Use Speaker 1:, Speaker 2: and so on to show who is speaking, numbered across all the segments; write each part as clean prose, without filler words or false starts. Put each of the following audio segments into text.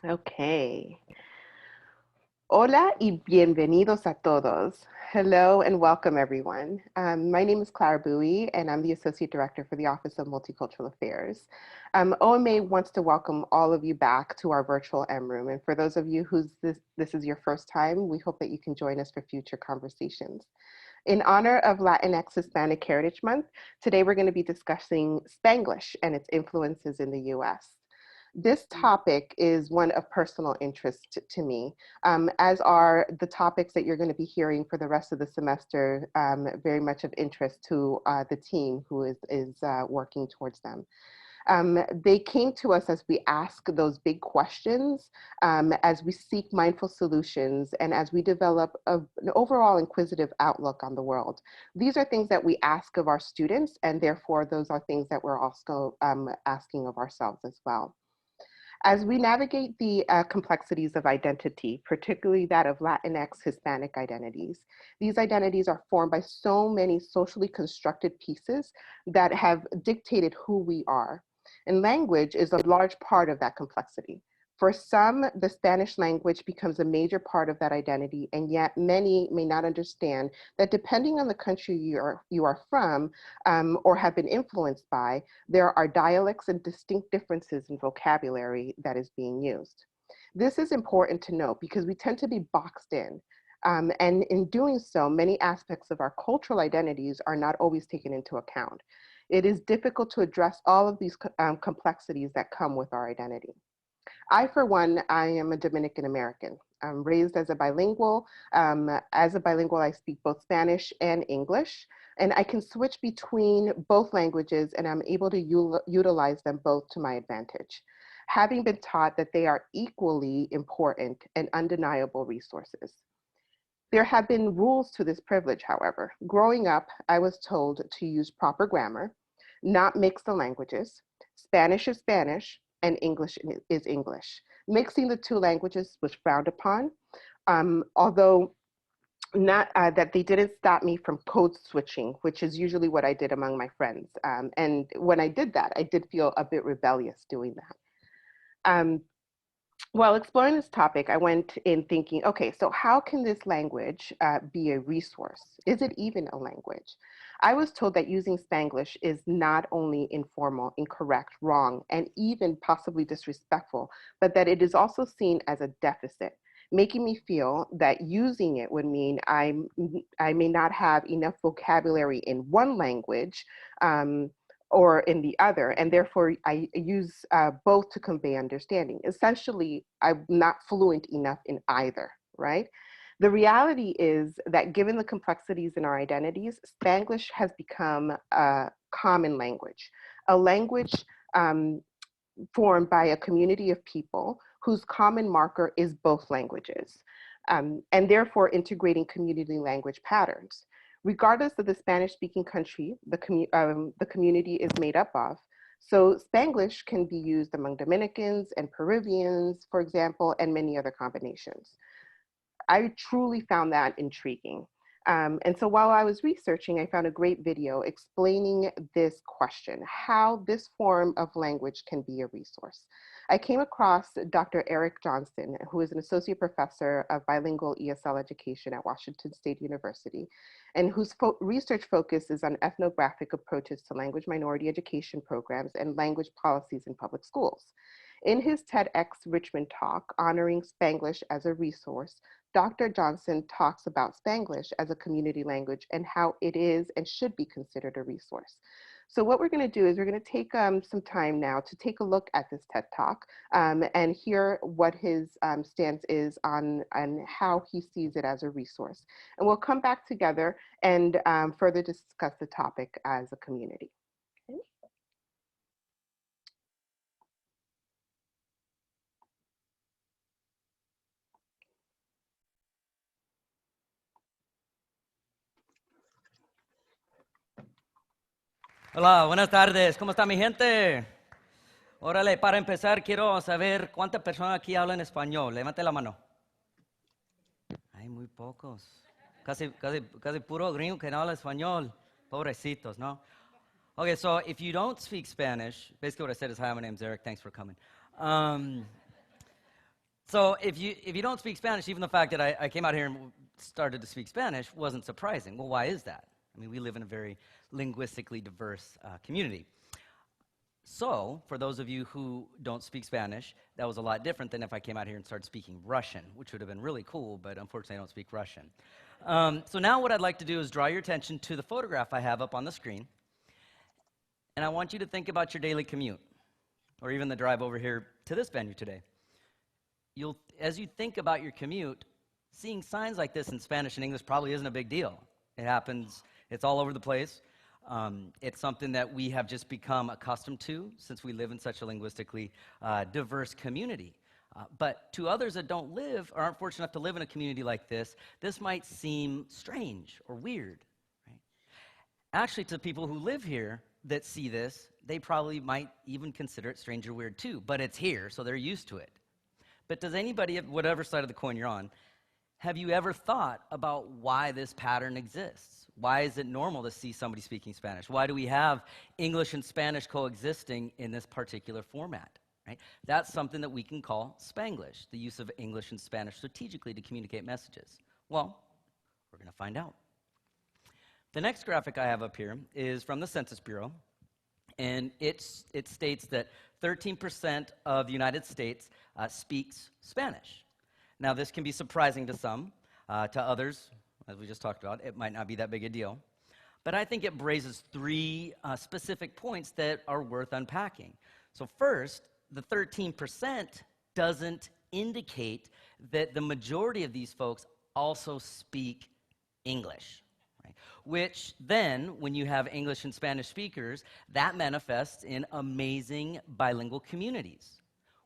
Speaker 1: Okay. Hola y bienvenidos a todos. Hello and welcome, everyone. My name is Clara Bowie, and I'm the Associate Director for the Office of Multicultural Affairs. OMA wants to welcome all of you back to our virtual M Room. And for those of you whose this is your first time, we hope that you can join us for future conversations. In honor of Latinx Hispanic Heritage Month, today we're going to be discussing Spanglish and its influences in the US. This topic is one of personal interest to me, as are the topics that you're going to be hearing for the rest of the semester, very much of interest to the team who is working towards them. They came to us as we ask those big questions, as we seek mindful solutions, and as we develop an overall inquisitive outlook on the world. These are things that we ask of our students, and therefore those are things that we're also asking of ourselves as well. As we navigate the complexities of identity, particularly that of Latinx Hispanic identities, these identities are formed by so many socially constructed pieces that have dictated who we are. And language is a large part of that complexity. For some, the Spanish language becomes a major part of that identity, and yet many may not understand that depending on the country you are from or have been influenced by, there are dialects and distinct differences in vocabulary that is being used. This is important to note because we tend to be boxed in. And in doing so, many aspects of our cultural identities are not always taken into account. It is difficult to address all of these complexities that come with our identity. For one, I am a Dominican American. I'm raised as a bilingual. I speak both Spanish and English, and I can switch between both languages, and I'm able to utilize them both to my advantage, having been taught that they are equally important and undeniable resources. There have been rules to this privilege, however. Growing up, I was told to use proper grammar, not mix the languages. Spanish is Spanish and English is English. Mixing the two languages was frowned upon, although not that they didn't stop me from code switching, which is usually what I did among my friends. And when I did that, I did feel a bit rebellious doing that. While exploring this topic, I went in thinking, okay, so how can this language be a resource? Is it even a language? I was told that using Spanglish is not only informal, incorrect, wrong, and even possibly disrespectful, but that it is also seen as a deficit, making me feel that using it would mean I may not have enough vocabulary in one language or in the other, and therefore I use both to convey understanding. Essentially, I'm not fluent enough in either, right? The reality is that given the complexities in our identities, Spanglish has become a common language, a language formed by a community of people whose common marker is both languages, and therefore integrating community language patterns. Regardless of the Spanish-speaking country the community is made up of, so Spanglish can be used among Dominicans and Peruvians, for example, and many other combinations. I truly found that intriguing. And so while I was researching, I found a great video explaining this question, how this form of language can be a resource. I came across Dr. Eric Johnson, who is an associate professor of bilingual ESL education at Washington State University, and whose research focus is on ethnographic approaches to language minority education programs and language policies in public schools. In his TEDx Richmond talk, honoring Spanglish as a resource, Dr. Johnson talks about Spanglish as a community language and how it is and should be considered a resource. So what we're going to do is we're going to take some time now to take a look at this TED Talk and hear what his stance is on how he sees it as a resource. And we'll come back together and further discuss the topic as a community. Okay.
Speaker 2: Hola, buenas tardes. ¿Cómo está mi gente? Órale, para empezar, quiero saber cuántas personas aquí hablan español. Levante la mano. Hay muy pocos. Casi puro gringo que no habla español. Pobrecitos, ¿no? Okay, so if you don't speak Spanish, basically what I said is, hi, my name's Eric, thanks for coming. So if you don't speak Spanish, even the fact that I came out here and started to speak Spanish wasn't surprising. Well, why is that? I mean, we live in a very linguistically diverse community. So, for those of you who don't speak Spanish, that was a lot different than if I came out here and started speaking Russian, which would have been really cool, but unfortunately I don't speak Russian. So now what I'd like to do is draw your attention to the photograph I have up on the screen, and I want you to think about your daily commute, or even the drive over here to this venue today. As you think about your commute, seeing signs like this in Spanish and English probably isn't a big deal. It happens, it's all over the place. It's something that we have just become accustomed to since we live in such a linguistically diverse community. But to others that don't live or aren't fortunate enough to live in a community like this might seem strange or weird. Right? Actually, to people who live here that see this, they probably might even consider it strange or weird too, but it's here, so they're used to it. But does anybody, at whatever side of the coin you're on, have you ever thought about why this pattern exists? Why is it normal to see somebody speaking Spanish? Why do we have English and Spanish coexisting in this particular format? Right? That's something that we can call Spanglish, the use of English and Spanish strategically to communicate messages. Well, we're going to find out. The next graphic I have up here is from the Census Bureau, and it states that 13% of the United States speaks Spanish. Now, this can be surprising to some. To others, as we just talked about, it might not be that big a deal. But I think it raises three specific points that are worth unpacking. So first, the 13% doesn't indicate that the majority of these folks also speak English. Right? Which then, when you have English and Spanish speakers, that manifests in amazing bilingual communities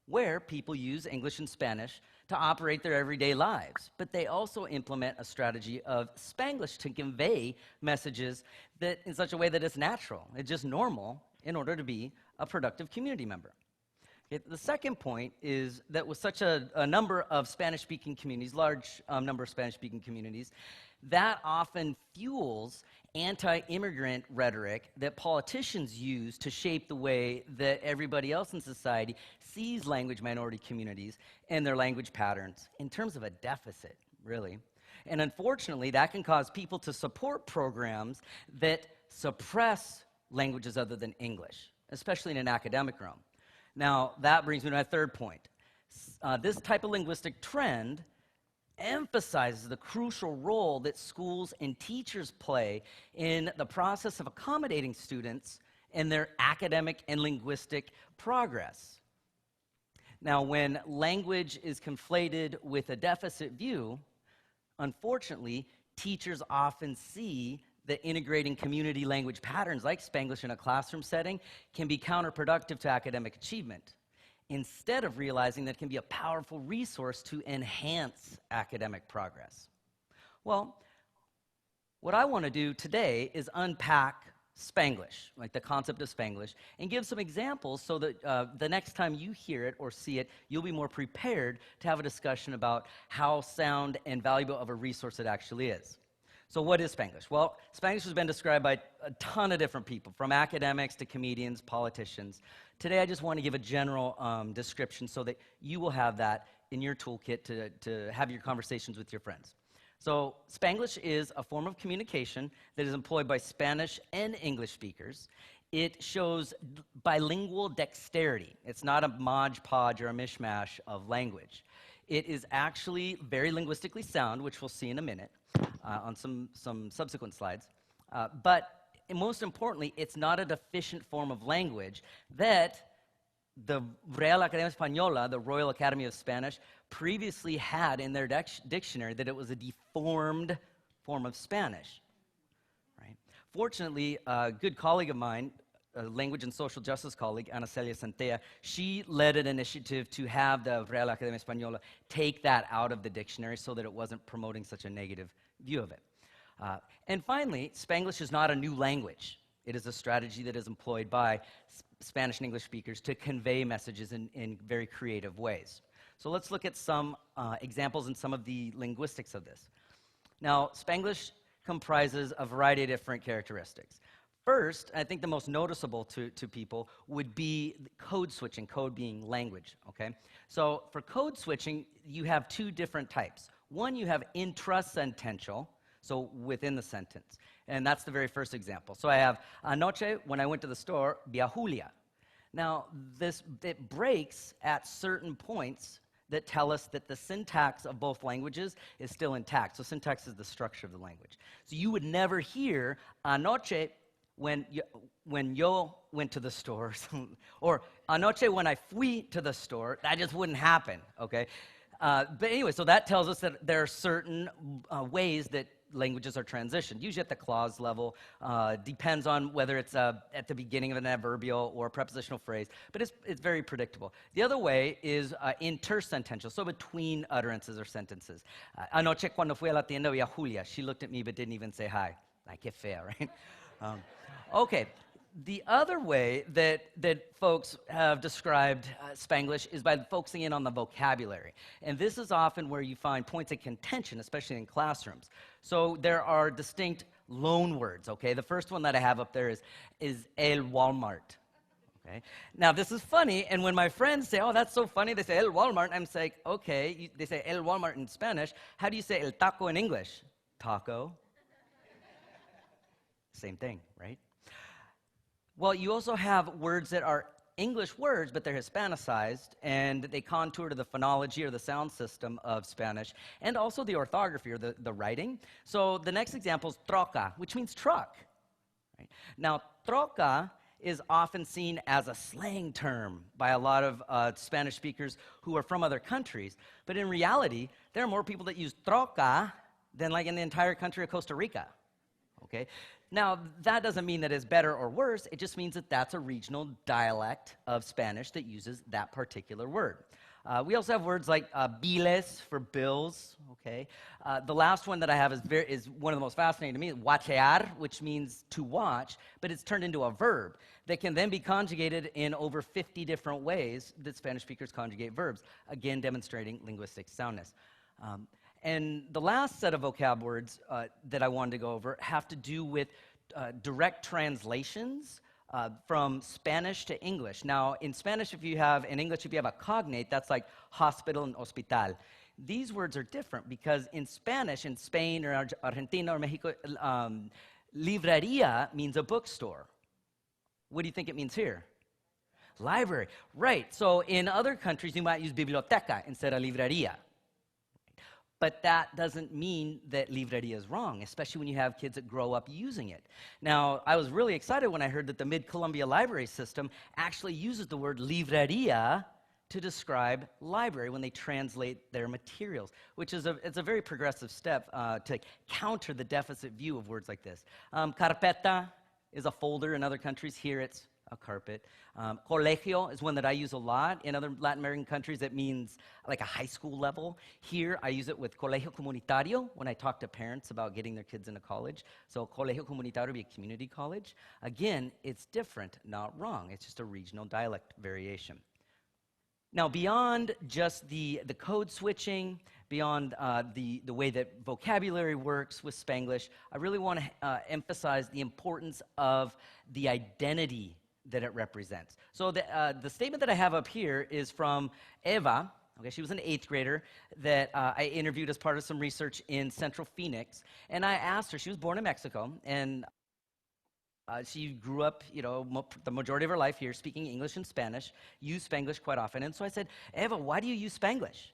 Speaker 2: where people use English and Spanish to operate their everyday lives. But they also implement a strategy of Spanglish to convey messages that in such a way that it's natural, it's just normal in order to be a productive community member. Okay, the second point is that with such a number of Spanish-speaking communities, large number of Spanish-speaking communities, that often fuels anti-immigrant rhetoric that politicians use to shape the way that everybody else in society sees language minority communities and their language patterns in terms of a deficit, really. And unfortunately, that can cause people to support programs that suppress languages other than English, especially in an academic realm. Now, that brings me to my third point. This type of linguistic trend emphasizes the crucial role that schools and teachers play in the process of accommodating students in their academic and linguistic progress. Now, when language is conflated with a deficit view, unfortunately, teachers often see that integrating community language patterns like Spanglish in a classroom setting can be counterproductive to academic achievement, instead of realizing that it can be a powerful resource to enhance academic progress. Well, what I want to do today is unpack Spanglish, like the concept of Spanglish, and give some examples so that the next time you hear it or see it, you'll be more prepared to have a discussion about how sound and valuable of a resource it actually is. So what is Spanglish? Well, Spanglish has been described by a ton of different people, from academics to comedians, politicians. Today, I just want to give a general description so that you will have that in your toolkit to have your conversations with your friends. So Spanglish is a form of communication that is employed by Spanish and English speakers. It shows bilingual dexterity. It's not a modge-podge or a mishmash of language. It is actually very linguistically sound, which we'll see in a minute on some subsequent slides. But most importantly, it's not a deficient form of language that the Real Academia Española, the Royal Academy of Spanish, previously had in their dictionary that it was a deformed form of Spanish. Right? Fortunately, a good colleague of mine, a language and social justice colleague, Ana Celia Centella, she led an initiative to have the Real Academia Española take that out of the dictionary so that it wasn't promoting such a negative view of it. And finally, Spanglish is not a new language. It is a strategy that is employed by Spanish and English speakers to convey messages in very creative ways. So let's look at some examples and some of the linguistics of this. Now, Spanglish comprises a variety of different characteristics. First, I think the most noticeable to people would be code switching, code being language, okay? So for code switching, you have two different types. One, you have intrasentential, so within the sentence. And that's the very first example. So I have, anoche, when I went to the store, vi a Julia. Now, it breaks at certain points that tell us that the syntax of both languages is still intact. So syntax is the structure of the language. So you would never hear anoche when yo went to the store, or anoche when I fui to the store. That just wouldn't happen, okay? But anyway, so that tells us that there are certain ways that languages are transitioned, usually at the clause level. Depends on whether it's at the beginning of an adverbial or a prepositional phrase, but it's very predictable. The other way is intersentential, so between utterances or sentences. Anoche cuando fui a la tienda vi a Julia. She looked at me but didn't even say hi. Like, que fea, right? Okay. The other way that folks have described Spanglish is by focusing in on the vocabulary. And this is often where you find points of contention, especially in classrooms. So there are distinct loan words, okay? The first one that I have up there is el Walmart. Okay? Now, this is funny, and when my friends say, oh, that's so funny, they say el Walmart, I'm like, okay, they say el Walmart in Spanish. How do you say el taco in English? Taco. Same thing, right? Well, you also have words that are English words, but they're Hispanicized, and they contour to the phonology or the sound system of Spanish, and also the orthography or the writing. So the next example is troca, which means truck. Right? Now, troca is often seen as a slang term by a lot of Spanish speakers who are from other countries, but in reality, there are more people that use troca than like in the entire country of Costa Rica. Okay? Now, that doesn't mean that it's better or worse. It just means that that's a regional dialect of Spanish that uses that particular word. We also have words like biles for bills, okay? The last one that I have is one of the most fascinating to me, watchear, which means to watch, but it's turned into a verb that can then be conjugated in over 50 different ways that Spanish speakers conjugate verbs, again demonstrating linguistic soundness. And the last set of vocab words that I wanted to go over have to do with direct translations from Spanish to English. Now, in Spanish, in English, if you have a cognate, that's like hospital and hospital. These words are different because in Spanish, in Spain or Argentina or Mexico, librería means a bookstore. What do you think it means here? Library. Right. So in other countries, you might use biblioteca instead of librería. But that doesn't mean that librería is wrong, especially when you have kids that grow up using it. Now, I was really excited when I heard that the Mid-Columbia library system actually uses the word librería to describe library when they translate their materials, which is it's a very progressive step to counter the deficit view of words like this. Carpeta is a folder in other countries. Here it's a carpet. Colegio is one that I use a lot. In other Latin American countries, it means like a high school level. Here, I use it with colegio comunitario when I talk to parents about getting their kids into college. So colegio comunitario would be a community college. Again, it's different, not wrong. It's just a regional dialect variation. Now, beyond just the code switching, beyond the way that vocabulary works with Spanglish, I really want to emphasize the importance of the identity that it represents. So the statement that I have up here is from Eva. Okay, she was an 8th grader that I interviewed as part of some research in Central Phoenix. And I asked her, she was born in Mexico, and she grew up, the majority of her life here speaking English and Spanish, used Spanglish quite often. And so I said, Eva, why do you use Spanglish?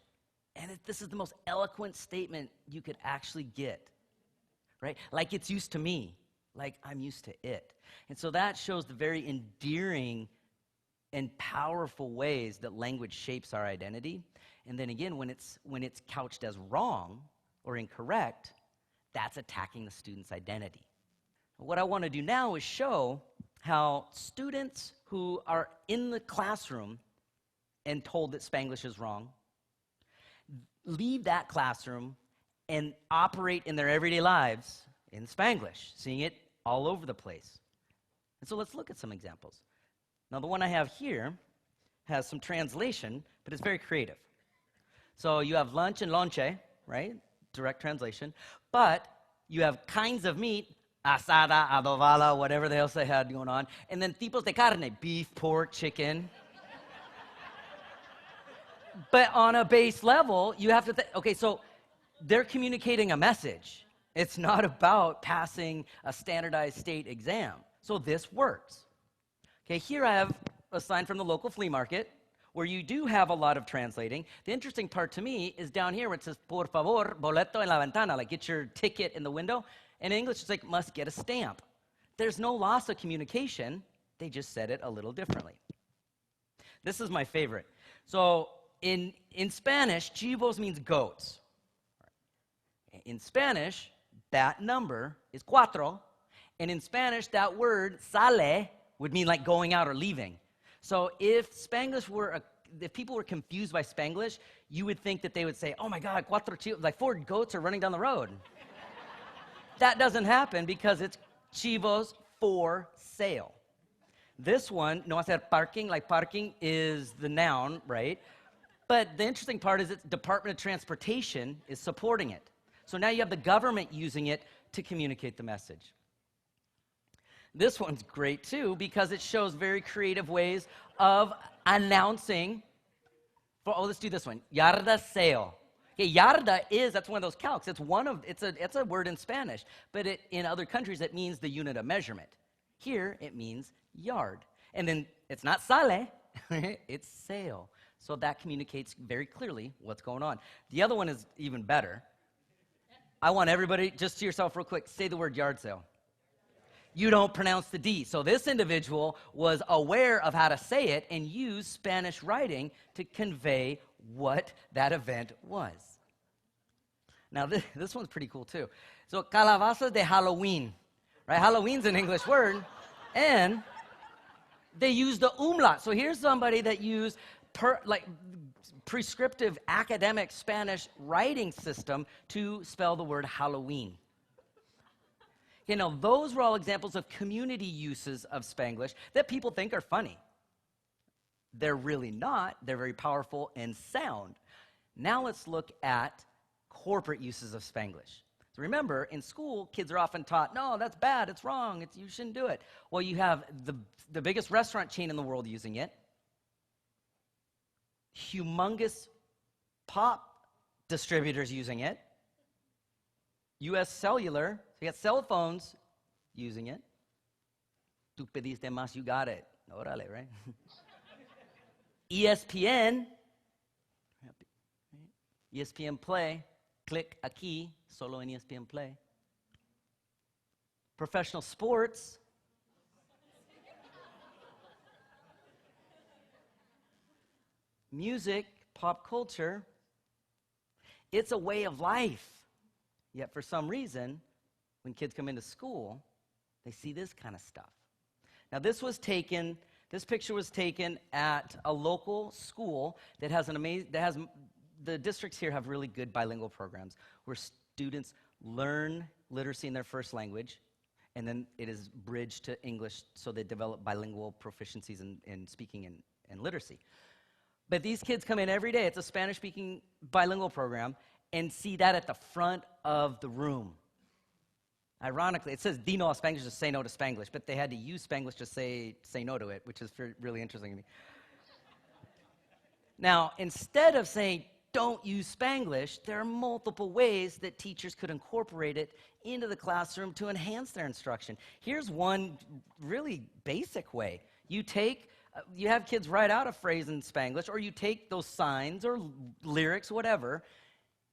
Speaker 2: And this is the most eloquent statement you could actually get, right? Like it's used to me, like I'm used to it. And so that shows the very endearing and powerful ways that language shapes our identity. And then again, when it's couched as wrong or incorrect, that's attacking the student's identity. What I want to do now is show how students who are in the classroom and told that Spanglish is wrong leave that classroom and operate in their everyday lives in Spanglish, seeing it all over the place. And so let's look at some examples. Now, the one I have here has some translation, but it's very creative. So you have lunch and lonche, right? Direct translation. But you have kinds of meat, asada, adobada, whatever else they had going on. And then tipos de carne, beef, pork, chicken. But on a base level, you have to okay, so they're communicating a message. It's not about passing a standardized state exam. So this works. Okay, here I have a sign from the local flea market where you do have a lot of translating. The interesting part to me is down here where it says, por favor, boleto en la ventana, like get your ticket in the window. In English, it's like, must get a stamp. There's no loss of communication. They just said it a little differently. This is my favorite. So in Spanish, chivos means goats. In Spanish, that number is cuatro. And in Spanish, that word, sale, would mean like going out or leaving. So if people were confused by Spanglish, you would think that they would say, oh my God, cuatro chivos, like 4 goats are running down the road. That doesn't happen because it's chivos for sale. This one, no hacer parking, like parking is the noun, right? But the interesting part is that Department of Transportation is supporting it. So now you have the government using it to communicate the message. This one's great too because it shows very creative ways of announcing. Let's do this one. Yarda sale. Okay, yarda that's one of those calcs. It's a word in Spanish, but in other countries it means the unit of measurement. Here it means yard. And then it's not sale, it's sale. So that communicates very clearly what's going on. The other one is even better. I want everybody, just to yourself real quick, say the word yard sale. You don't pronounce the D. So this individual was aware of how to say it and used Spanish writing to convey what that event was. Now, this one's pretty cool, too. So, calabaza de Halloween, right? Halloween's an English word, and they use the umlaut. So here's somebody that used prescriptive academic Spanish writing system to spell the word Halloween. You know, those were all examples of community uses of Spanglish that people think are funny. They're really not. They're very powerful and sound. Now let's look at corporate uses of Spanglish. So remember, in school, kids are often taught, no, that's bad, it's wrong, you shouldn't do it. Well, you have the biggest restaurant chain in the world using it, humongous pop distributors using it, U.S. Cellular, so you got cell phones using it. Tú pediste más, you got it. Órale, right? ESPN, ESPN Play, click aquí, solo en ESPN Play. Professional sports. Music, pop culture. It's a way of life. Yet for some reason, when kids come into school, they see this kind of stuff. Now this picture was taken at a local school that has the districts here have really good bilingual programs where students learn literacy in their first language, and then it is bridged to English so they develop bilingual proficiencies in speaking and literacy. But these kids come in every day, it's a Spanish-speaking bilingual program, and see that at the front of the room. Ironically, it says Dino Spanglish to say no to Spanglish, but they had to use Spanglish to say no to it, which is really interesting to me. Now, instead of saying don't use Spanglish, there are multiple ways that teachers could incorporate it into the classroom to enhance their instruction. Here's one really basic way. You have kids write out a phrase in Spanglish, or you take those signs or lyrics, whatever,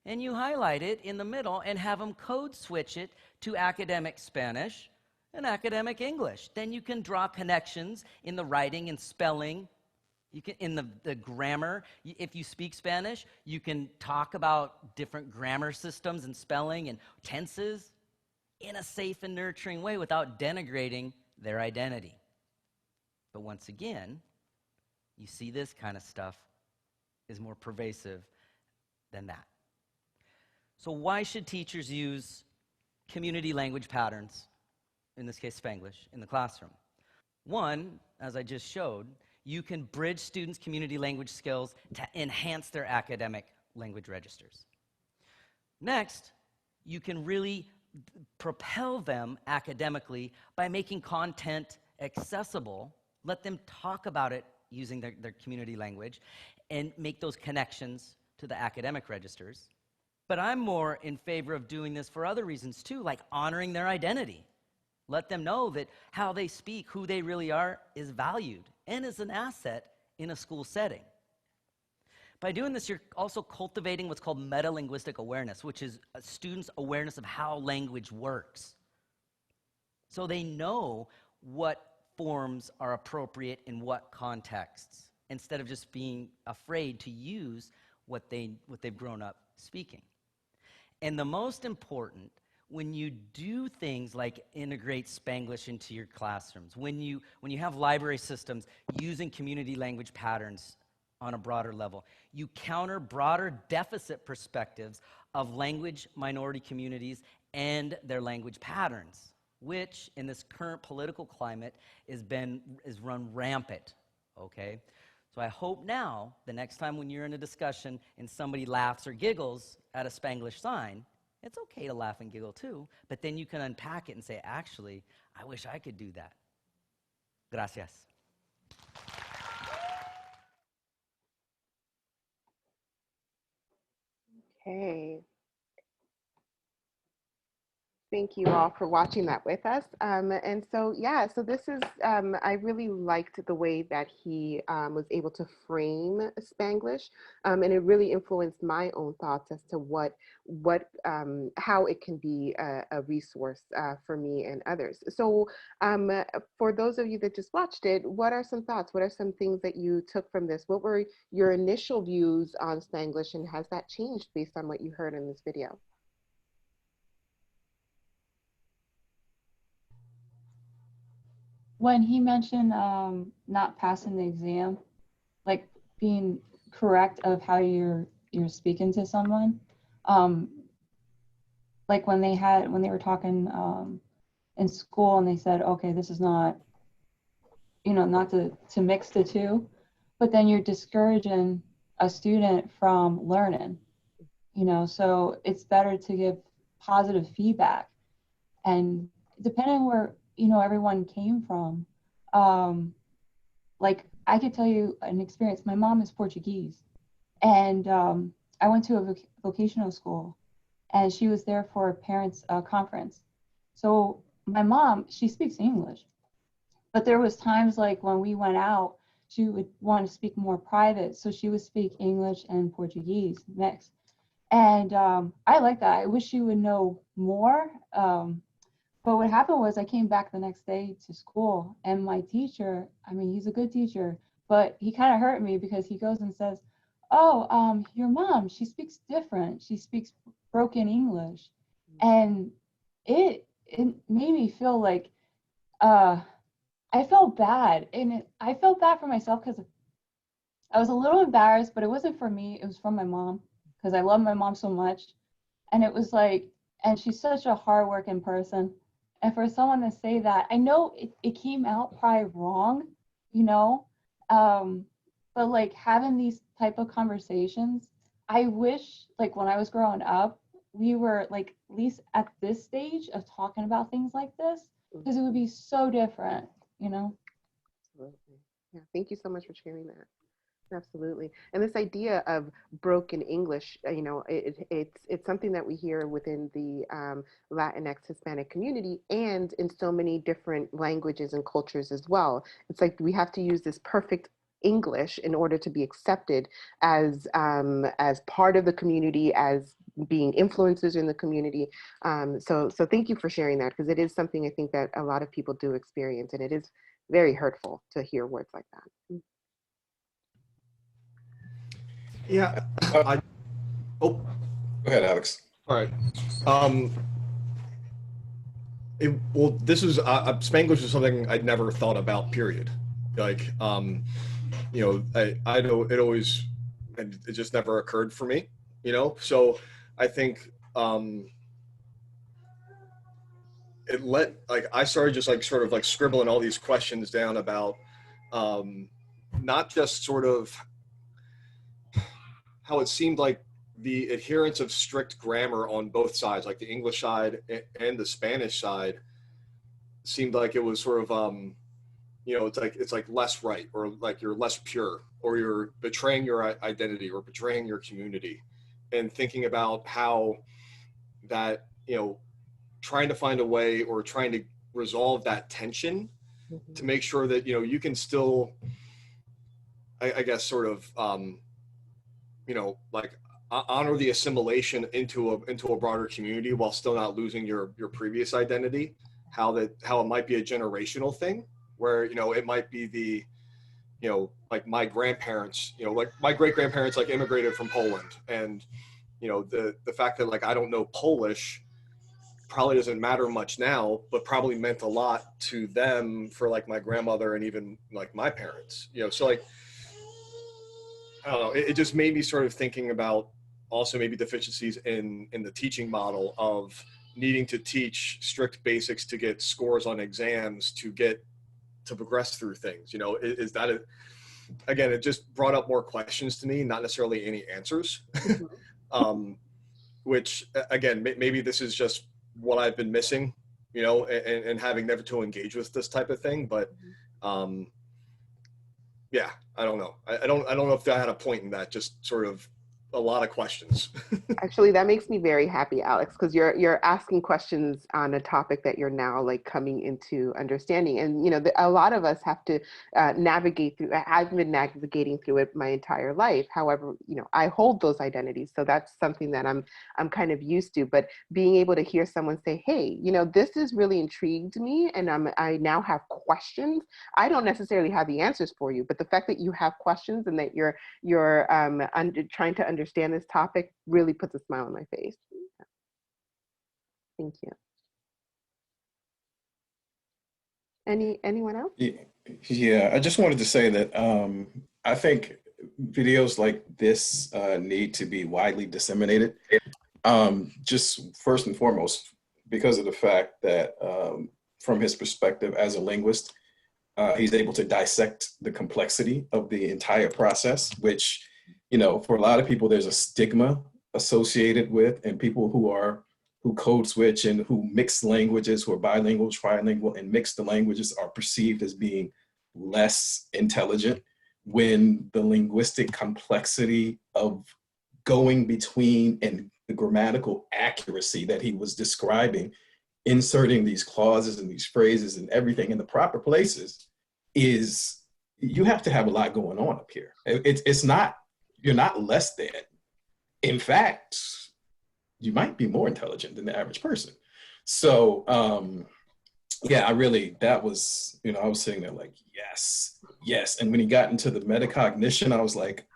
Speaker 2: and you highlight it in the middle and have them code switch it to academic Spanish and academic English. Then you can draw connections in the writing and spelling. You can, in the grammar, if you speak Spanish, you can talk about different grammar systems and spelling and tenses in a safe and nurturing way without denigrating their identity. But once again, you see this kind of stuff is more pervasive than that. So why should teachers use community language patterns, in this case Spanglish, in the classroom? One, as I just showed, you can bridge students' community language skills to enhance their academic language registers. Next, you can really propel them academically by making content accessible, let them talk about it using their community language, and make those connections to the academic registers. But I'm more in favor of doing this for other reasons too, like honoring their identity. Let them know that how they speak, who they really are, is valued and is an asset in a school setting. By doing this, you're also cultivating what's called meta-linguistic awareness, which is a student's awareness of how language works. So they know what forms are appropriate in what contexts, instead of just being afraid to use what they've grown up speaking. And the most important, when you do things like integrate Spanglish into your classrooms, when you have library systems using community language patterns on a broader level, you counter broader deficit perspectives of language minority communities and their language patterns, which in this current political climate is run rampant, okay? So I hope now, the next time when you're in a discussion and somebody laughs or giggles at a Spanglish sign, it's okay to laugh and giggle too, but then you can unpack it and say, actually, I wish I could do that. Gracias.
Speaker 1: Okay. Thank you all for watching that with us. And so, yeah, so this is, I really liked the way that he was able to frame Spanglish, and it really influenced my own thoughts as to how it can be a resource for me and others. So for those of you that just watched it, what are some thoughts? What are some things that you took from this? What were your initial views on Spanglish, and has that changed based on what you heard in this video?
Speaker 3: When he mentioned not passing the exam, like being correct of how you're speaking to someone, like when they were talking in school and they said, okay, this is not, not to mix the two, but then you're discouraging a student from learning, so it's better to give positive feedback. And depending where everyone came from, like I could tell you an experience. My mom is Portuguese, and I went to a vocational school, and she was there for a parents conference. So my mom, she speaks English, but there was times like when we went out, she would want to speak more private, so she would speak English and Portuguese mixed. And I like that. I wish she would know more. But what happened was I came back the next day to school, and my teacher, I mean, he's a good teacher, but he kind of hurt me because he goes and says, oh, your mom, she speaks different. She speaks broken English. And it made me feel like I felt bad. And I felt bad for myself because I was a little embarrassed, but it wasn't for me. It was from my mom because I love my mom so much. And it was like, and she's such a hardworking person. And for someone to say that, I know it came out probably wrong, but like having these type of conversations, I wish like when I was growing up, we were like at least at this stage of talking about things like this, because it would be so different,
Speaker 1: Absolutely. Yeah, thank you so much for sharing that. Absolutely. And this idea of broken English, it's something that we hear within the Latinx Hispanic community and in so many different languages and cultures as well. It's like we have to use this perfect English in order to be accepted as part of the community, as being influencers in the community. So thank you for sharing that, because it is something I think that a lot of people do experience, and it is very hurtful to hear words like that.
Speaker 4: Yeah,
Speaker 5: Go ahead, Alex.
Speaker 4: all right. This is Spanglish is something I'd never thought about. Period. Like, I know it always, and it just never occurred for me. So I think I started just like sort of like scribbling all these questions down about not just sort of how it seemed like the adherence of strict grammar on both sides, like the English side and the Spanish side, seemed like it was sort of, it's like less right, or like you're less pure, or you're betraying your identity or betraying your community. And thinking about how that, trying to find a way or trying to resolve that tension to make sure that, you can still, I guess, sort of, like honor the assimilation into a broader community while still not losing your previous identity. How it might be a generational thing where, it might be the, like my grandparents, like my great grandparents, like immigrated from Poland, and, the fact that like I don't know Polish probably doesn't matter much now, but probably meant a lot to them for like my grandmother and even like my parents, so like, I don't know, it just made me sort of thinking about also maybe deficiencies in the teaching model of needing to teach strict basics to get scores on exams to progress through things. Is that again, it just brought up more questions to me, not necessarily any answers. Which again, maybe this is just what I've been missing, and having never to engage with this type of thing. But yeah, I don't know. I don't know if I had a point in that, just sort of a lot of questions.
Speaker 1: Actually, that makes me very happy, Alex, because you're asking questions on a topic that you're now like coming into understanding. And a lot of us have to navigate through. I've been navigating through it my entire life. However, I hold those identities, so that's something that I'm kind of used to. But being able to hear someone say, "Hey, this has really intrigued me, and I now have questions." I don't necessarily have the answers for you, but the fact that you have questions and that you're trying to understand this topic really puts a smile on my face. Thank you. Anyone else?
Speaker 5: Yeah, I just wanted to say that I think videos like this need to be widely disseminated. Just first and foremost, because of the fact that from his perspective as a linguist, he's able to dissect the complexity of the entire process, which, for a lot of people, there's a stigma associated with, and people who code switch and who mix languages, who are bilingual, trilingual, and mix the languages are perceived as being less intelligent, when the linguistic complexity of going between and the grammatical accuracy that he was describing, inserting these clauses and these phrases and everything in the proper places, is, you have to have a lot going on up here. It's not, you're not less than. In fact, you might be more intelligent than the average person. So yeah, that was, I was sitting there like, yes. And when he got into the metacognition, I was like,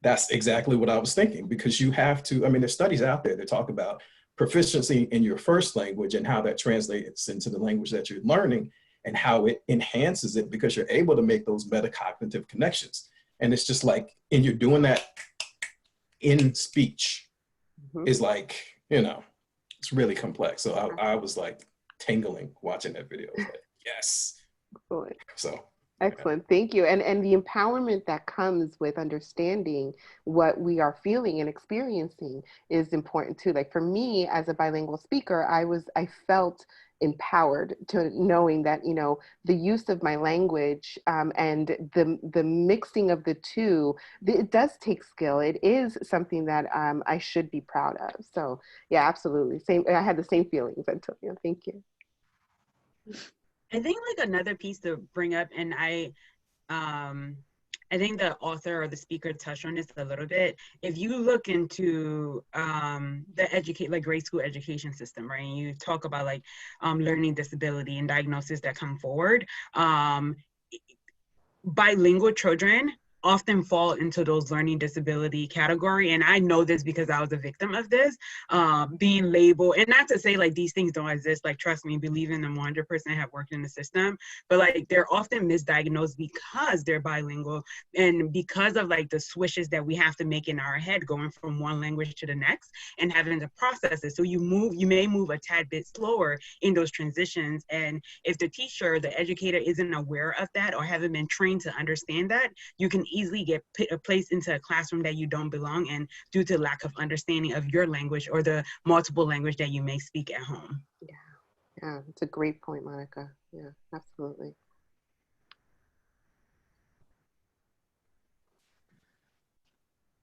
Speaker 5: that's exactly what I was thinking, because you have to, there's studies out there that talk about proficiency in your first language and how that translates into the language that you're learning and how it enhances it, because you're able to make those metacognitive connections. And it's just like, and you're doing that in speech is like, it's really complex. So I was like tingling watching that video. I was like, yes.
Speaker 1: Excellent.
Speaker 5: So
Speaker 1: excellent. Thank you. And the empowerment that comes with understanding what we are feeling and experiencing is important too. Like for me as a bilingual speaker, I felt empowered to knowing that, the use of my language and the mixing of the two, it does take skill. It is something that I should be proud of. So yeah, absolutely. I had the same feelings, Antonio. Thank you.
Speaker 6: I think like another piece to bring up, and I think the author or the speaker touched on this a little bit. If you look into the grade school education system, right, and you talk about like learning disability and diagnoses that come forward, bilingual children often fall into those learning disability category. And I know this because I was a victim of this, being labeled, and not to say like these things don't exist, like trust me, believe in them 100%, have worked in the system, but like they're often misdiagnosed because they're bilingual and because of like the swishes that we have to make in our head going from one language to the next and having to process it. So you may move a tad bit slower in those transitions. And if the teacher, the educator isn't aware of that or haven't been trained to understand that, you can easily get placed into a classroom that you don't belong in due to lack of understanding of your language or the multiple language that you may speak at home.
Speaker 1: Yeah, it's a great point, Monica. Yeah, absolutely.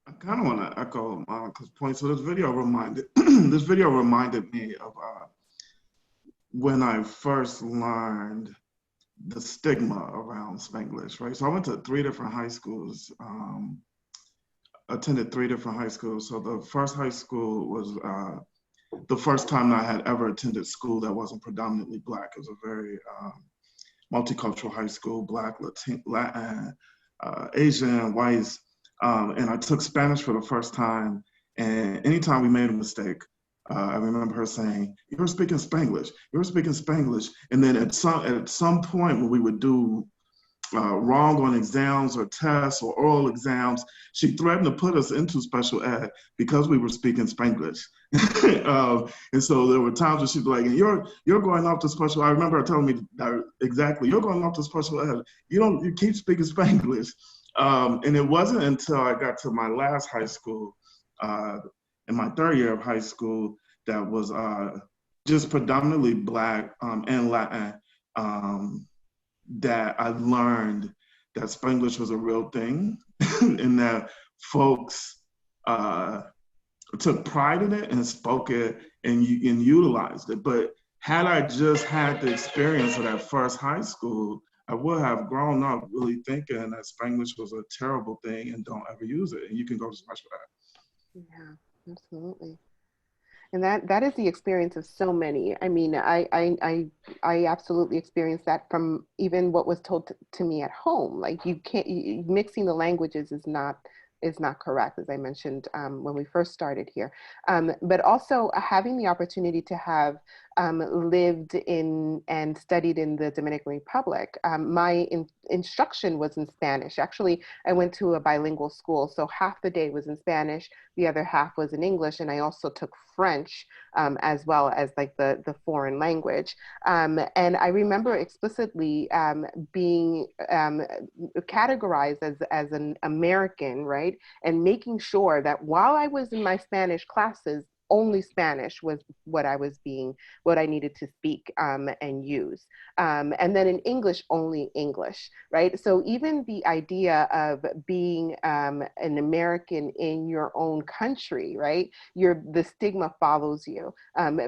Speaker 7: I kind of want to echo Monica's point. So this video reminded this video reminded me of when I first learned the stigma around Spanglish, right? So I went to 3 different high schools, attended 3 different high schools. So the first high school was the first time I had ever attended school that wasn't predominantly Black. It was a very multicultural high school, Black, Latin, Asian, whites. And I took Spanish for the first time. And anytime we made a mistake, I remember her saying, "You were speaking Spanglish. You were speaking Spanglish." And then at some point when we would do wrong on exams or tests or oral exams, she threatened to put us into special ed because we were speaking Spanglish. And so there were times when she'd be like, "You're going off to special." I remember her telling me exactly, "You're going off to special ed. You keep speaking Spanglish." And it wasn't until I got to my last high school, in my 3rd year of high school, that was just predominantly Black and Latin, that I learned that Spanglish was a real thing and that folks took pride in it and spoke it and utilized it. But had I just had the experience of that first high school, I would have grown up really thinking that Spanglish was a terrible thing and don't ever use it. And you can go to special ed.
Speaker 1: Yeah, absolutely. And that is the experience of so many. I mean, I absolutely experienced that from even what was told to me at home. Like mixing the languages is not correct, as I mentioned when we first started here. But also having the opportunity to have lived in and studied in the Dominican Republic. My instruction was in Spanish. Actually, I went to a bilingual school, so half the day was in Spanish, the other half was in English, and I also took French as well as like the foreign language. And I remember explicitly being categorized as an American, right? And making sure that while I was in my Spanish classes, only Spanish was what I needed to speak and use. And then in English, only English, right? So even the idea of being an American in your own country, right? The stigma follows you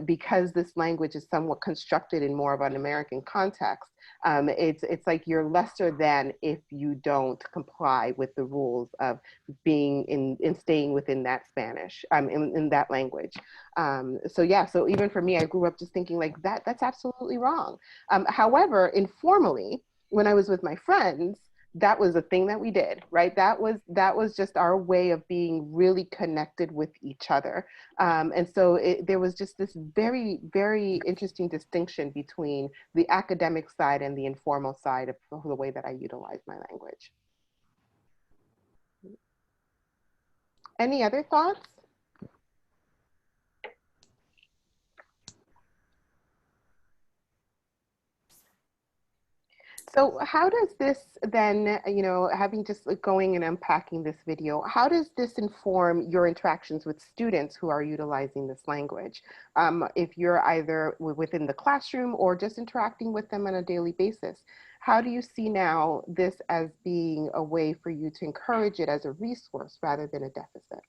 Speaker 1: because this language is somewhat constructed in more of an American context. It's like you're lesser than if you don't comply with the rules of being in staying within that Spanish, in that language. So yeah, so even for me, I grew up just thinking like that's absolutely wrong. However, informally, when I was with my friends, that was a thing that we did, right? That was just our way of being really connected with each other. And so there was just this very, very interesting distinction between the academic side and the informal side of the way that I utilize my language. Any other thoughts? So how does this then, having just going and unpacking this video, how does this inform your interactions with students who are utilizing this language? If you're either within the classroom or just interacting with them on a daily basis, how do you see now this as being a way for you to encourage it as a resource rather than a deficit?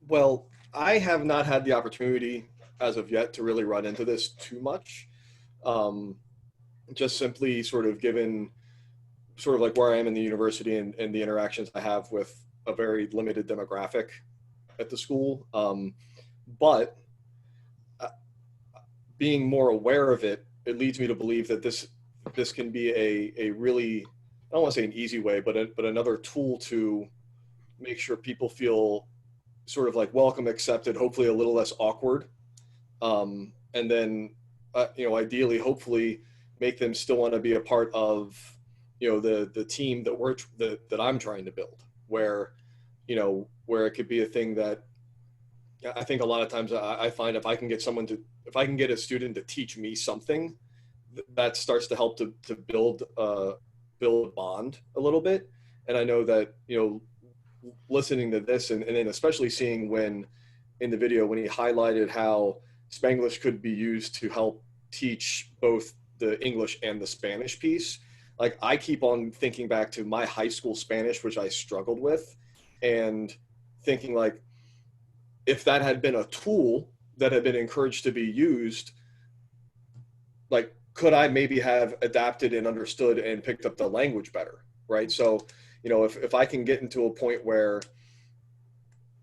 Speaker 4: Well, I have not had the opportunity as of yet to really run into this too much. Just simply sort of given sort of like where I am in the university and the interactions I have with a very limited demographic at the school. But being more aware of it, it leads me to believe that this can be a really, I don't want to say an easy way, but another tool to make sure people feel sort of like welcome, accepted, hopefully a little less awkward. And then, ideally, hopefully make them still want to be a part of, the team that I'm trying to build, where, you know, where it could be a thing that I think a lot of times I find if I can get a student to teach me something, that starts to help to build a bond a little bit. And I know that, you know, listening to this and then especially seeing when in the video when he highlighted how Spanglish could be used to help teach both the English and the Spanish piece. Like I keep on thinking back to my high school Spanish, which I struggled with, and thinking like, if that had been a tool that had been encouraged to be used, like, could I maybe have adapted and understood and picked up the language better, right? So, you know, if I can get into a point where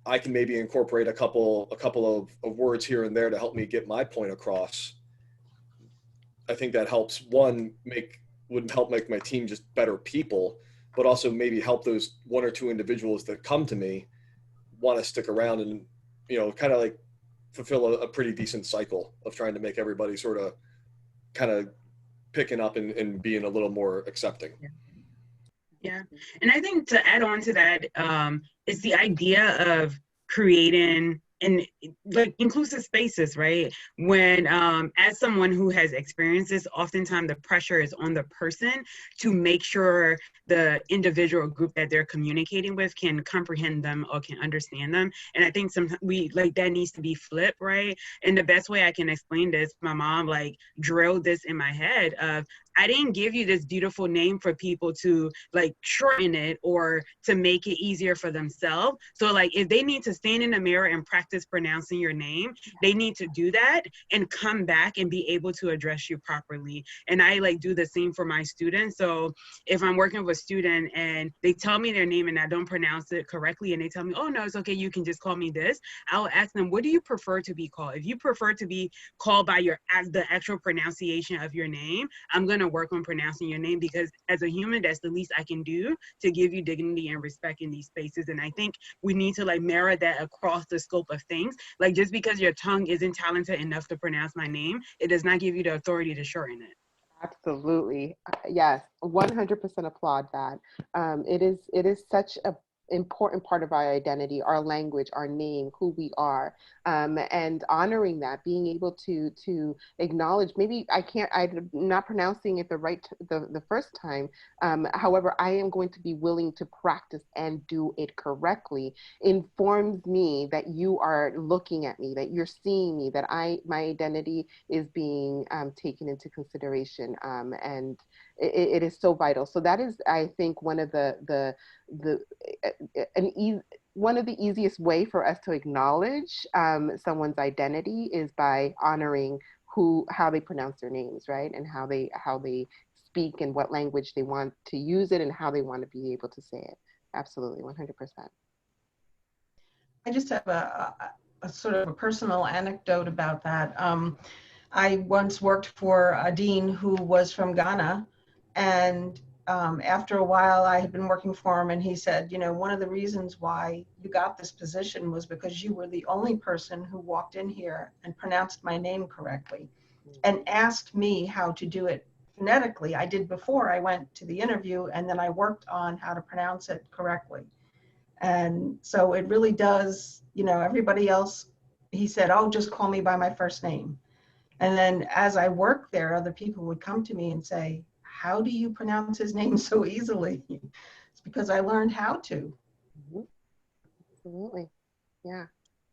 Speaker 4: I can maybe incorporate a couple of words here and there to help me get my point across, I think that helps would help make my team just better people, but also maybe help those one or two individuals that come to me want to stick around and, you know, kind of like fulfill a pretty decent cycle of trying to make everybody sort of kind of picking up and being a little more accepting.
Speaker 6: Yeah. And I think to add on to that, it's the idea of creating and like inclusive spaces, right? When as someone who has experienced this, oftentimes the pressure is on the person to make sure the individual group that they're communicating with can comprehend them or can understand them. And I think sometimes that needs to be flipped, right? And the best way I can explain this, my mom like drilled this in my head of, I didn't give you this beautiful name for people to like shorten it or to make it easier for themselves. So like if they need to stand in the mirror and practice pronouncing your name, they need to do that and come back and be able to address you properly. And I like do the same for my students. So if I'm working with a student and they tell me their name and I don't pronounce it correctly and they tell me, oh no, it's okay, you can just call me this, I'll ask them, what do you prefer to be called? If you prefer to be called by the actual pronunciation of your name, I'm going to work on pronouncing your name, because as a human, that's the least I can do to give you dignity and respect in these spaces. And I think we need to like mirror that across the scope of things. Like just because your tongue isn't talented enough to pronounce my name, it does not give you the authority to shorten it.
Speaker 1: Absolutely. Yes, 100% applaud that. It is such a important part of our identity, our language, our name, who we are, and honoring that, being able to acknowledge, maybe I'm not pronouncing it the first time. However, I am going to be willing to practice and do it correctly. Informs me that you are looking at me, that you're seeing me, that my identity is being taken into consideration, and it is so vital. So that is, I think, one of one of the easiest way for us to acknowledge someone's identity is by honoring how they pronounce their names, right? And how they speak and what language they want to use it and how they want to be able to say it. Absolutely, 100%.
Speaker 8: I just have a sort of a personal anecdote about that. I once worked for a dean who was from Ghana, and after a while I had been working for him, and he said, you know, one of the reasons why you got this position was because you were the only person who walked in here and pronounced my name correctly and asked me how to do it phonetically. I did before I went to the interview, and then I worked on how to pronounce it correctly. And so it really does, you know, everybody else, he said, oh, just call me by my first name. And then as I worked there, other people would come to me and say, how do you pronounce his name so easily? It's because I learned how to.
Speaker 1: Mm-hmm. Absolutely. Yeah.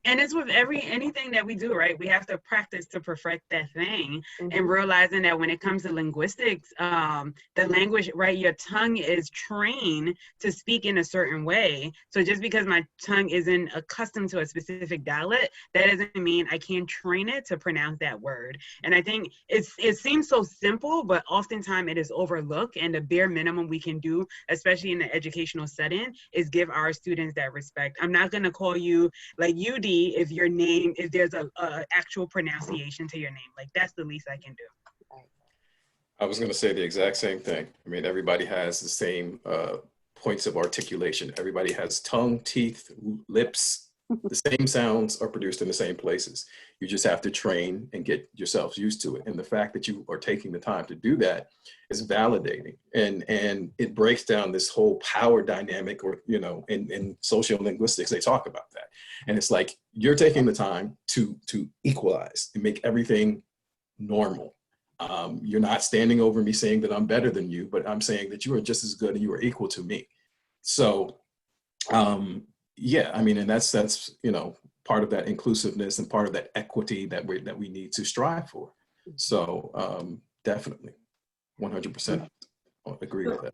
Speaker 6: And it's with anything that we do, right? We have to practice to perfect that thing.
Speaker 1: Mm-hmm.
Speaker 6: And realizing that when it comes to linguistics, the language, right, your tongue is trained to speak in a certain way. So just because my tongue isn't accustomed to a specific dialect, that doesn't mean I can't train it to pronounce that word. And I think it seems so simple, but oftentimes it is overlooked. And the bare minimum we can do, especially in the educational setting, is give our students that respect. I'm not going to call you like UD if there's a actual pronunciation to your name. Like that's the least I can do.
Speaker 5: I was going to say the exact same thing. I mean, everybody has the same points of articulation. Everybody has tongue, teeth, lips, The same sounds are produced in the same places. You just have to train and get yourselves used to it. And the fact that you are taking the time to do that is validating. And it breaks down this whole power dynamic, or, you know, in sociolinguistics, they talk about that. And it's like, you're taking the time to equalize and make everything normal. You're not standing over me saying that I'm better than you, but I'm saying that you are just as good and you are equal to me. So, yeah, I mean, and that's, you know, part of that inclusiveness and part of that equity that we need to strive for. So, definitely 100% agree with that.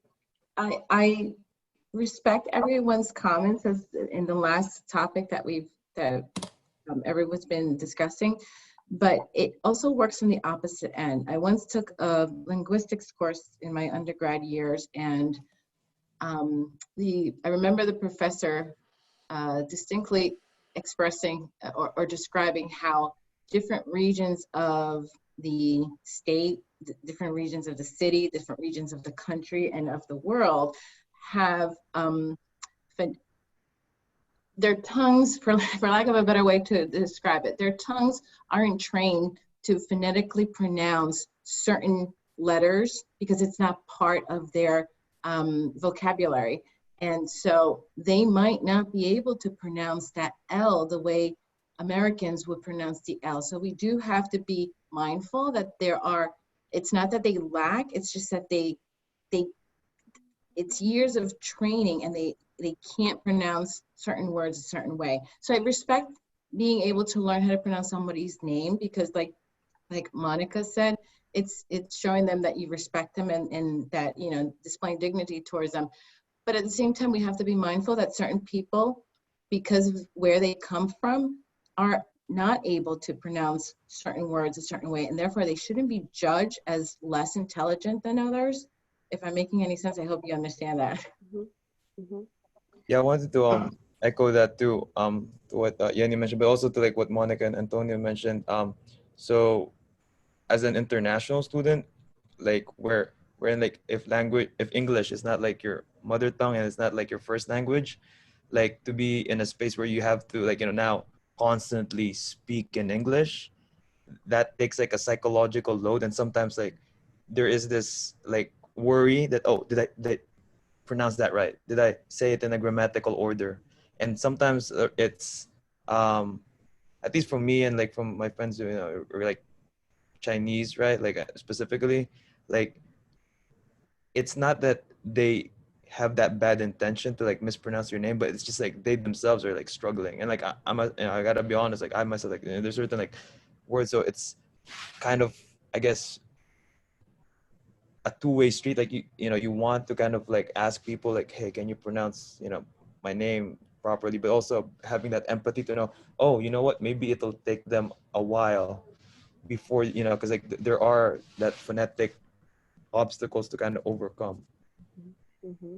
Speaker 9: I respect everyone's comments as in the last topic that everyone's been discussing, but it also works from the opposite end. I once took a linguistics course in my undergrad years, and I remember the professor distinctly expressing or describing how different regions of the state, different regions of the city, different regions of the country and of the world have their tongues, for lack of a better way to describe it, their tongues aren't trained to phonetically pronounce certain letters because it's not part of their vocabulary. And so they might not be able to pronounce that L the way Americans would pronounce the L. So we do have to be mindful that it's not that they lack, it's just that it's years of training and they can't pronounce certain words a certain way. So I respect being able to learn how to pronounce somebody's name, because like Monica said, it's showing them that you respect them and that, you know, displaying dignity towards them. But at the same time, we have to be mindful that certain people, because of where they come from, are not able to pronounce certain words a certain way, and therefore they shouldn't be judged as less intelligent than others. If I'm making any sense, I hope you understand that.
Speaker 1: Mm-hmm. Mm-hmm.
Speaker 10: Yeah, I wanted to echo that too, to what Yenny mentioned, but also to like what Monica and Antonio mentioned. So as an international student, like we're in like, if English is not like your mother tongue and it's not like your first language, like to be in a space where you have to, like, you know, now constantly speak in English, that takes like a psychological load. And sometimes like there is this like worry that, oh, did I pronounce that right? Did I say it in a grammatical order? And sometimes it's at least from me and like from my friends who, you know, are like Chinese, right? Like specifically, like it's not that they have that bad intention to like mispronounce your name, but it's just like they themselves are like struggling. And like I gotta be honest, like I myself, like, you know, there's certain like words, so it's kind of, I guess, a two-way street. Like you know, you want to kind of like ask people like, hey, can you pronounce, you know, my name properly, but also having that empathy to know, oh, you know what, maybe it'll take them a while before, you know, because like there are that phonetic obstacles to kind of overcome.
Speaker 1: Mm-hmm.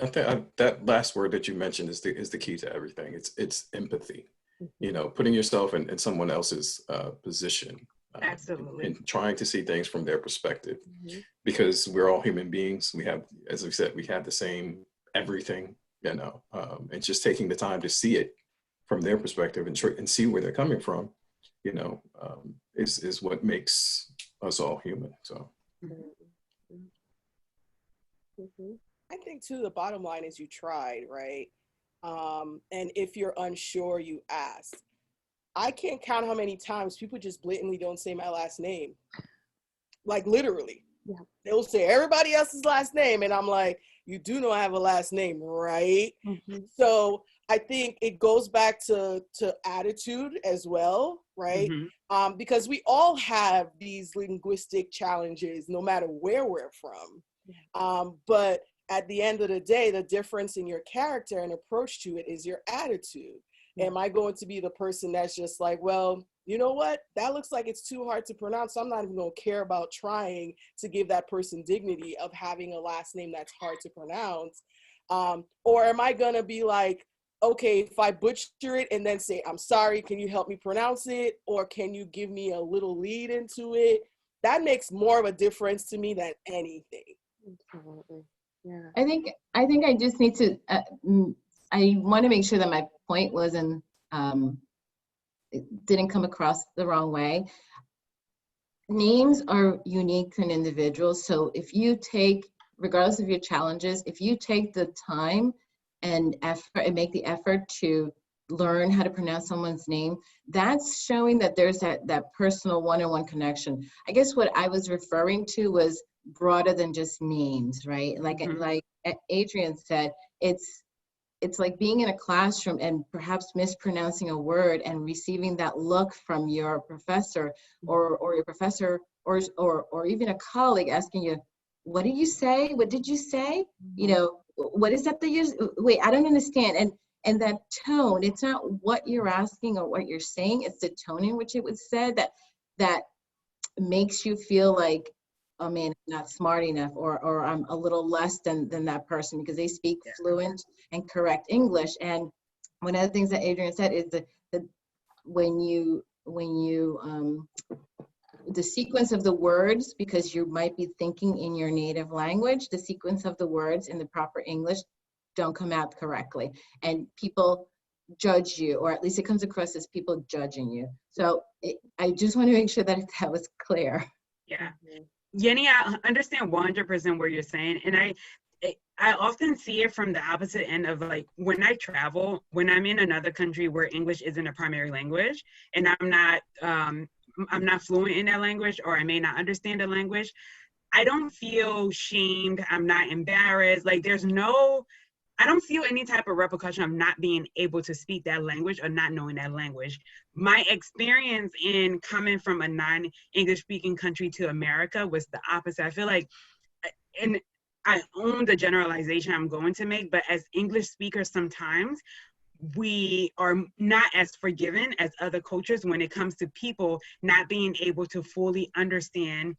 Speaker 5: I think that last word that you mentioned is the key to everything. It's empathy. You know, putting yourself in someone else's position.
Speaker 6: Absolutely.
Speaker 5: And trying to see things from their perspective.
Speaker 1: Mm-hmm.
Speaker 5: Because we're all human beings. We have, as we said, we have the same everything, you know, and just taking the time to see it from their perspective and see where they're coming from, you know, is what makes us all human. So.
Speaker 1: Mm-hmm.
Speaker 11: I think too, the bottom line is you tried, right? And if you're unsure, you ask. I can't count how many times people just blatantly don't say my last name. Like literally.
Speaker 1: Yeah.
Speaker 11: They'll say everybody else's last name. And I'm like, you do know I have a last name, right?
Speaker 1: Mm-hmm.
Speaker 11: So I think it goes back to attitude as well, right?
Speaker 6: Mm-hmm.
Speaker 11: Because we all have these linguistic challenges, no matter where we're from.
Speaker 1: Yeah.
Speaker 11: But at the end of the day, the difference in your character and approach to it is your attitude. Yeah. Am I going to be the person that's just like, well, you know what? That looks like it's too hard to pronounce, so I'm not even going to care about trying to give that person dignity of having a last name that's hard to pronounce? Or am I going to be like, okay, if I butcher it and then say, I'm sorry, can you help me pronounce it? Or can you give me a little lead into it? That makes more of a difference to me than anything.
Speaker 1: Absolutely. Yeah.
Speaker 9: I think I just need to, I want to make sure that my point wasn't, it didn't come across the wrong way. Names are unique to an individual. So if you take, regardless of your challenges, if you take the time and effort and make the effort to learn how to pronounce someone's name, that's showing that there's that personal one-on-one connection. I guess what I was referring to was broader than just names, right? Like Adrian said, it's like being in a classroom and perhaps mispronouncing a word and receiving that look from your professor or your professor or even a colleague asking you, what did you say? What did you say? You know, what is that wait, I don't understand. And that tone, it's not what you're asking or what you're saying, it's the tone in which it was said that makes you feel like, oh man, I'm not smart enough, or I'm a little less than that person because they speak fluent and correct English. And one of the things that Adrian said is that when you the sequence of the words, because you might be thinking in your native language, the sequence of the words in the proper English don't come out correctly, and people judge you, or at least it comes across as people judging you. So I just want to make sure that that was clear.
Speaker 6: Yeah. Yenny, I understand 100% what you're saying. And I often see it from the opposite end of, like, when I travel, when I'm in another country where English isn't a primary language and I'm not fluent in that language, or I may not understand the language, I don't feel shamed. I'm not embarrassed. Like, I don't feel any type of repercussion of not being able to speak that language or not knowing that language. My experience in coming from a non-English speaking country to America was the opposite. I feel like, and I own the generalization I'm going to make, but as English speakers, sometimes we are not as forgiving as other cultures when it comes to people not being able to fully understand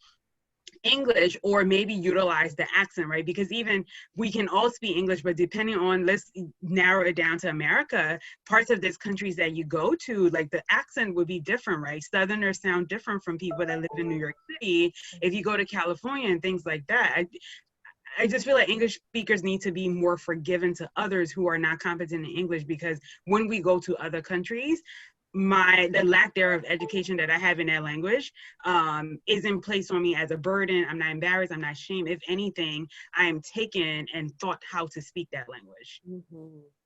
Speaker 6: English or maybe utilize the accent, right? Because even we can all speak English, but depending on, let's narrow it down to America, parts of these countries that you go to, like, the accent would be different, right? Southerners sound different from people that live in New York City. If you go to California and things like that, I just feel like English speakers need to be more forgiving to others who are not competent in English, because when we go to other countries, the lack thereof education that I have in that language isn't placed on me as a burden. I'm not embarrassed. I'm not ashamed. If anything, I am taken and taught how to speak that language.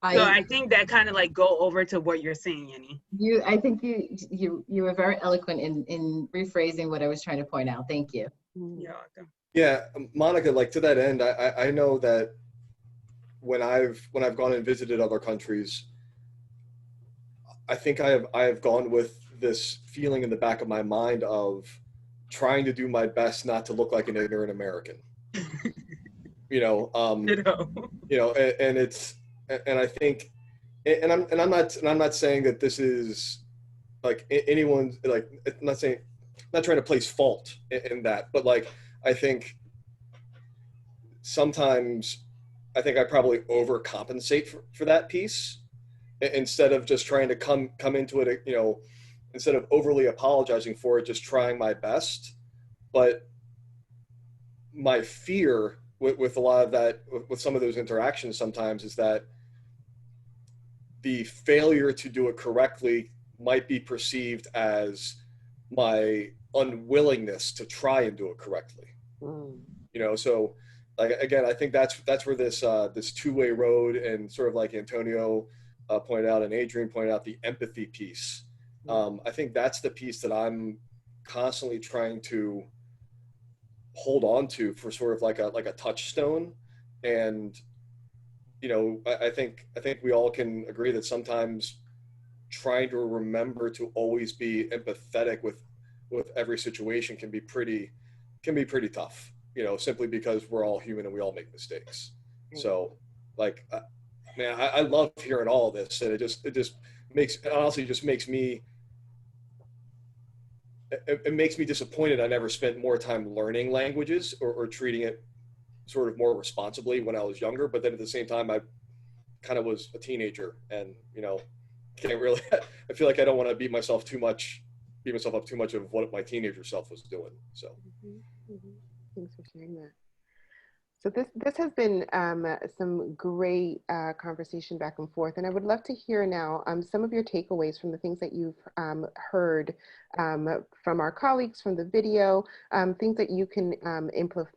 Speaker 6: So I think that kind of like go over to what you're saying, Yenny.
Speaker 9: I think you were very eloquent in rephrasing what I was trying to point out. Thank you.
Speaker 6: You're welcome.
Speaker 4: Yeah, Monica, like, to that end, I know that when I've gone and visited other countries, I think I have gone with this feeling in the back of my mind of trying to do my best not to look like an ignorant American. You know, you know, and it's, and I think, and I'm not saying that this is like anyone's, like, I'm not trying to place fault in that, but, like, I think sometimes I probably overcompensate for that piece, instead of just trying to come into it, you know, instead of overly apologizing for it, just trying my best. But my fear with a lot of that, with some of those interactions sometimes, is that the failure to do it correctly might be perceived as my unwillingness to try and do it correctly. You know, so, like, again, I think that's where this two-way road, and sort of like Antonio pointed out and Adrian pointed out, the empathy piece. I think that's the piece that I'm constantly trying to hold on to for sort of like a touchstone. And, you know, I think we all can agree that sometimes trying to remember to always be empathetic with every situation can be pretty tough, you know, simply because we're all human and we all make mistakes. So, like, man, I love hearing all of this, and it just makes, honestly, just makes me, it makes me disappointed I never spent more time learning languages or treating it sort of more responsibly when I was younger. But then at the same time, I kind of was a teenager, and, you know, can't really, I feel like I don't want to beat myself up too much of what my teenager self was doing. So.
Speaker 1: Thanks for sharing that. So this has been some great conversation back and forth, and I would love to hear now some of your takeaways from the things that you've heard from our colleagues from the video, things that you can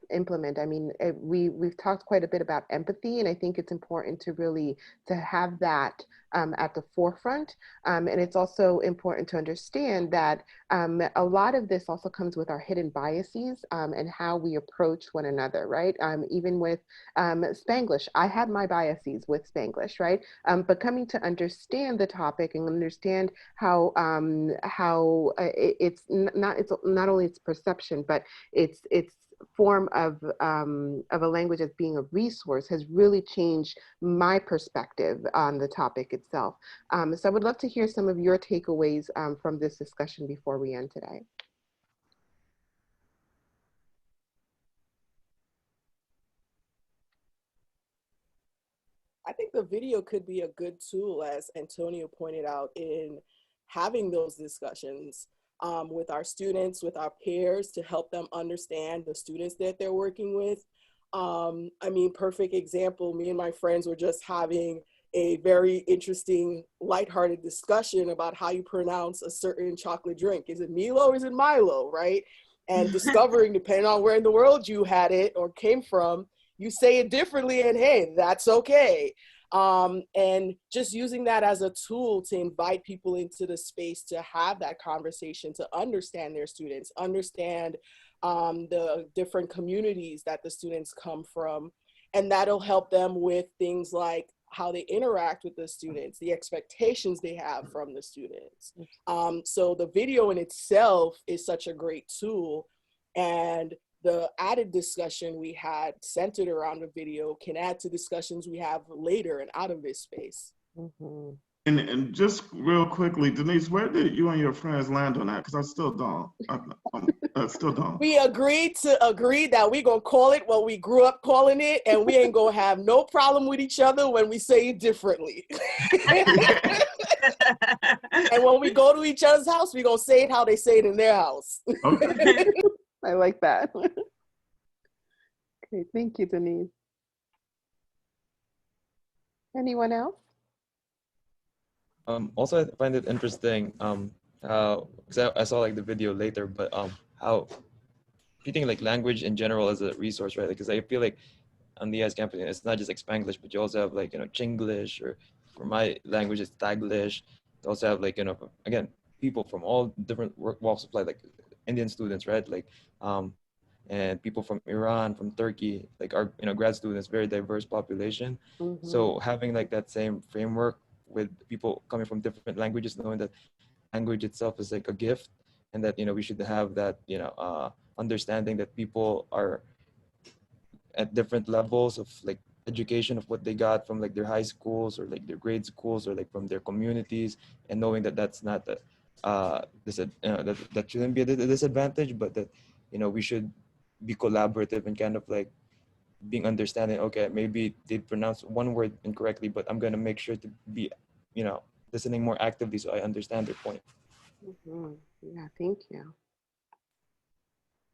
Speaker 1: implement. I mean, we've talked quite a bit about empathy, and I think it's important to really to have that at the forefront, and it's also important to understand that a lot of this also comes with our hidden biases and how we approach one another, right? Even with Spanglish, I had my biases with Spanglish, right? But coming to understand the topic and understand how it's not only its perception, but its form of a language as being a resource has really changed my perspective on the topic itself. So I would love to hear some of your takeaways from this discussion before we end today.
Speaker 11: I think the video could be a good tool, as Antonio pointed out, in having those discussions with our students, with our peers, to help them understand the students that they're working with. I mean, perfect example, me and my friends were just having a very interesting, lighthearted discussion about how you pronounce a certain chocolate drink. Is it Milo or is it Milo, right? And discovering, depending on where in the world you had it or came from, you say it differently, and hey, that's okay. And just using that as a tool to invite people into the space to have that conversation, to understand their students, understand the different communities that the students come from. And that'll help them with things like how they interact with the students, the expectations they have from the students. So the video in itself is such a great tool. And the added discussion we had centered around the video can add to discussions we have later and out of this space.
Speaker 1: Mm-hmm.
Speaker 7: And just real quickly, Denise, where did you and your friends land on that? Because I still don't. I still don't.
Speaker 11: We agreed that we're gonna call it what we grew up calling it, and we ain't gonna have no problem with each other when we say it differently. And when we go to each other's house, we're gonna say it how they say it in their house.
Speaker 7: Okay.
Speaker 1: I like that. Okay, thank you, Denise. Anyone else?
Speaker 10: Also, I find it interesting how, because I saw like the video later, but how treating like language in general as a resource, right? Because I feel like on the US campus, it's not just like Spanglish, but you also have like, Chinglish, or for my language, it's Taglish. You also have like, again, people from all different walks of life, like Indian students, right? Like, and people from Iran, from Turkey, like our, grad students, very diverse population.
Speaker 1: Mm-hmm.
Speaker 10: So having like that same framework with people coming from different languages, knowing that language itself is like a gift, and that, we should have that, understanding that people are at different levels of like education of what they got from like their high schools or like their grade schools or like from their communities, and knowing that that's not a that shouldn't be a disadvantage, but that, we should be collaborative and kind of like being understanding. Okay, maybe they pronounce one word incorrectly, but I'm going to make sure to be, listening more actively so I understand their point.
Speaker 1: Mm-hmm. Yeah, thank you.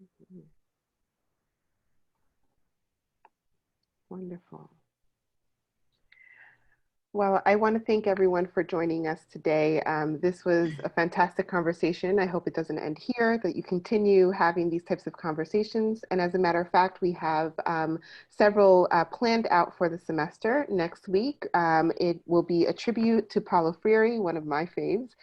Speaker 1: Mm-hmm. Wonderful. Well, I want to thank everyone for joining us today. This was a fantastic conversation. I hope it doesn't end here, that you continue having these types of conversations. And as a matter of fact, we have several planned out for the semester next week. It will be a tribute to Paulo Freire, one of my faves.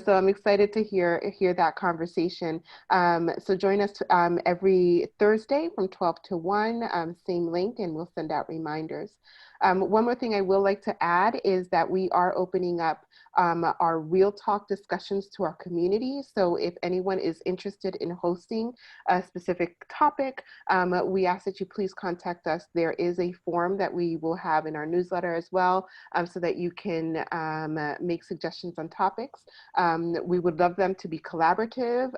Speaker 1: So I'm excited to hear that conversation. So join us every Thursday from 12 to 1, same link, and we'll send out reminders. One more thing I will like to add is that we are opening up our Real Talk discussions to our community. So if anyone is interested in hosting a specific topic, we ask that you please contact us. There is a form that we will have in our newsletter as well, so that you can make suggestions on topics. We would love them to be collaborative,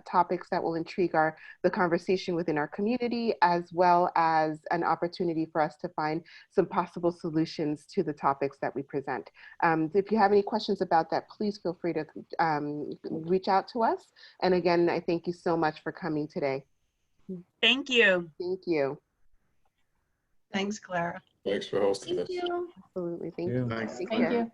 Speaker 1: topics that will intrigue the conversation within our community, as well as an opportunity for us to find some possible solutions to the topics that we present. If you have any questions about that, please feel free to reach out to us. And again, I thank you so much for coming today.
Speaker 6: Thank you.
Speaker 1: Thank you.
Speaker 8: Thanks, Clara.
Speaker 5: Thanks for hosting
Speaker 9: Thank
Speaker 5: this.
Speaker 9: you.
Speaker 1: Absolutely. Thank
Speaker 10: Yeah.
Speaker 1: you.
Speaker 7: Thanks.
Speaker 1: Take
Speaker 3: Thank
Speaker 1: care.
Speaker 3: you.